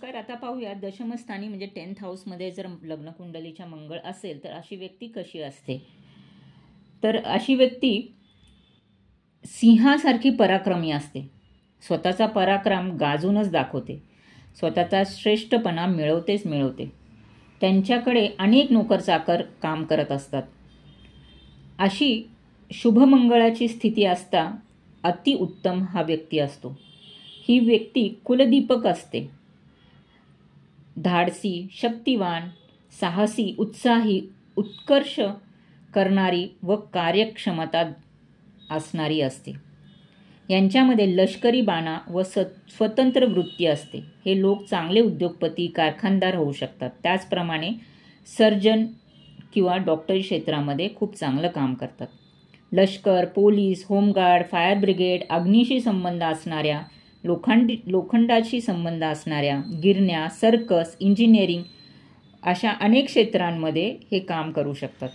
नमस्कार. आता पाहूया दशमस्थानी म्हणजे 10th हाऊसमध्ये जर लग्नकुंडलीच्या मंगळ असेल तर अशी व्यक्ती कशी असते. तर अशी व्यक्ती सिंहासारखी पराक्रमी असते. स्वतःचा पराक्रम गाजूनच दाखवते. स्वतःचा श्रेष्ठपणा मिळवते. त्यांच्याकडे अनेक नोकरचाकर काम करत असतात. अशी शुभमंगळाची स्थिती असता अतिउत्तम हा व्यक्ती असतो. ही व्यक्ती कुलदीपक असते. धाडसी, शक्तिवान, साहसी, उत्साही, उत्कर्ष करणारी व कार्यक्षमता असणारी असते. यांच्यामध्ये लष्करी बाणा व स्वतंत्र वृत्ती असते. हे लोक चांगले उद्योगपती, कारखानदार होऊ शकतात. त्याचप्रमाणे सर्जन किंवा डॉक्टरी क्षेत्रामध्ये खूप चांगलं काम करतात. लष्कर, पोलीस, होमगार्ड, फायर ब्रिगेड, अग्नीशी संबंध असणाऱ्या, लोखंडाशी संबंध असणाऱ्या, गिरण्या, सर्कस, इंजिनिअरिंग अशा अनेक क्षेत्रांमध्ये हे काम करू शकतात.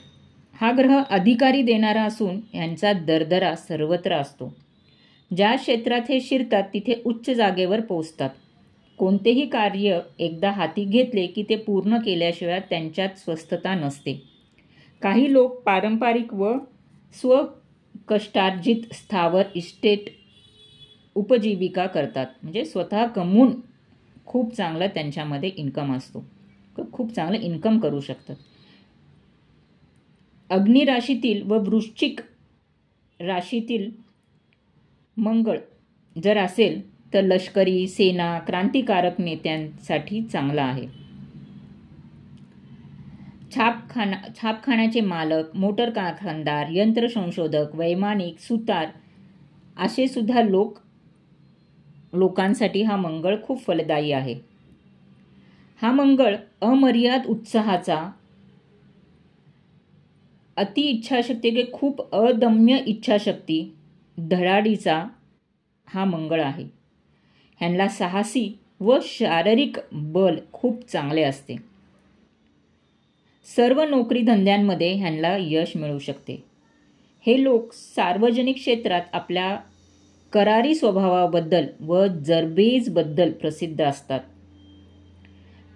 हा ग्रह अधिकारी देणारा असून यांचा दरदरा सर्वत्र असतो. ज्या क्षेत्रात हे शिरतात तिथे उच्च जागेवर पोहोचतात. कोणतेही कार्य एकदा हाती घेतले की ते पूर्ण केल्याशिवाय त्यांच्यात स्वस्थता नसते. काही लोक पारंपरिक व स्वकष्टार्जित स्थावर इस्टेट उपजीविका करतात. म्हणजे स्वतः कमवून खूप चांगलं त्यांच्यामध्ये इन्कम असतो. खूप चांगलं इन्कम करू शकतात. अग्नी राशीतील व वृश्चिक राशीतील मंगळ जर असेल तर लष्करी, सेना, क्रांतिकारक नेत्यांसाठी चांगला आहे. छापखान्याचे मालक, मोटर कारखानदार, यंत्र संशोधक, वैमानिक, सुतार असे सुद्धा लोकांसाठी हा मंगळ खूप फलदायी आहे. हा मंगळ अमर्याद उत्साहाचा, अति इच्छाशक्ती की खूप अदम्य इच्छाशक्ती, धडाडीचा हा मंगळ आहे. ह्यांना साहसी व शारीरिक बल खूप चांगले असते. सर्व नोकरी धंद्यांमध्ये ह्यांना यश मिळू शकते. हे लोक सार्वजनिक क्षेत्रात आपल्या करारी स्वभावाबद्दल व जरबेजबद्दल प्रसिद्ध असतात.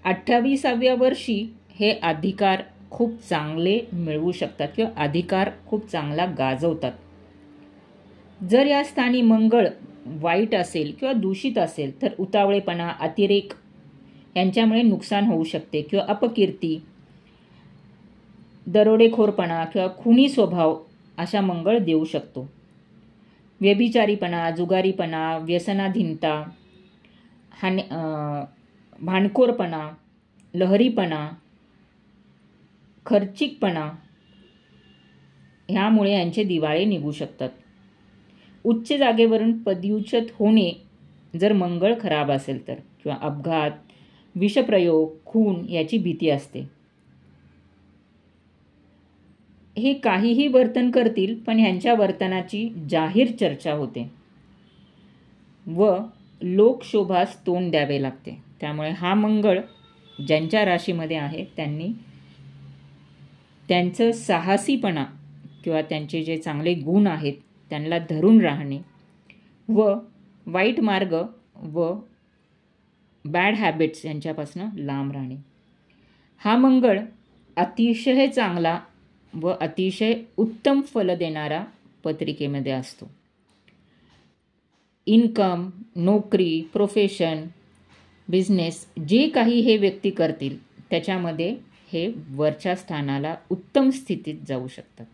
28व्या वर्षी हे अधिकार खूप चांगले मिळवू शकतात किंवा अधिकार खूप चांगला गाजवतात. जर या स्थानी मंगळ वाईट असेल किंवा दूषित असेल तर उतावळेपणा, अतिरेक यांच्यामुळे नुकसान होऊ शकते किंवा अपकीर्ती, दरोडेखोरपणा किंवा खुनी स्वभाव अशा मंगळ देऊ शकतो. व्यभिचारीपणा, जुगारीपणा, व्यसनाधीनता, भांडखोरपणा, लहरीपणा, खर्चिकपणा ह्यामुळे यांचे दिवाळे निघू शकतात. उच्च जागेवरून पदच्युत होणे जर मंगळ खराब असेल तर, किंवा अपघात, विषप्रयोग, खून याची भीती असते. हे काहीही वर्तन करतील पण ह्यांच्या वर्तनाची जाहीर चर्चा होते व लोकशोभास तोंड द्यावे लागते. त्यामुळे हा मंगळ ज्यांच्या राशीमध्ये आहे त्यांनी त्यांचं साहसीपणा किंवा त्यांचे जे चांगले गुण आहेत त्यांना धरून राहणे व वाईट मार्ग व बॅड हॅबिट्स यांच्यापासून लांब राहणे. हा मंगळ अतिशय चांगला व अतिशय उत्तम फल देणारा पत्रिकेमध्ये असतो. इन्कम, नोकरी, प्रोफेशन, बिझनेस जे काही हे व्यक्ती करतील त्याच्यामध्ये हे वरच्या स्थानाला उत्तम स्थितीत जाऊ शकतात.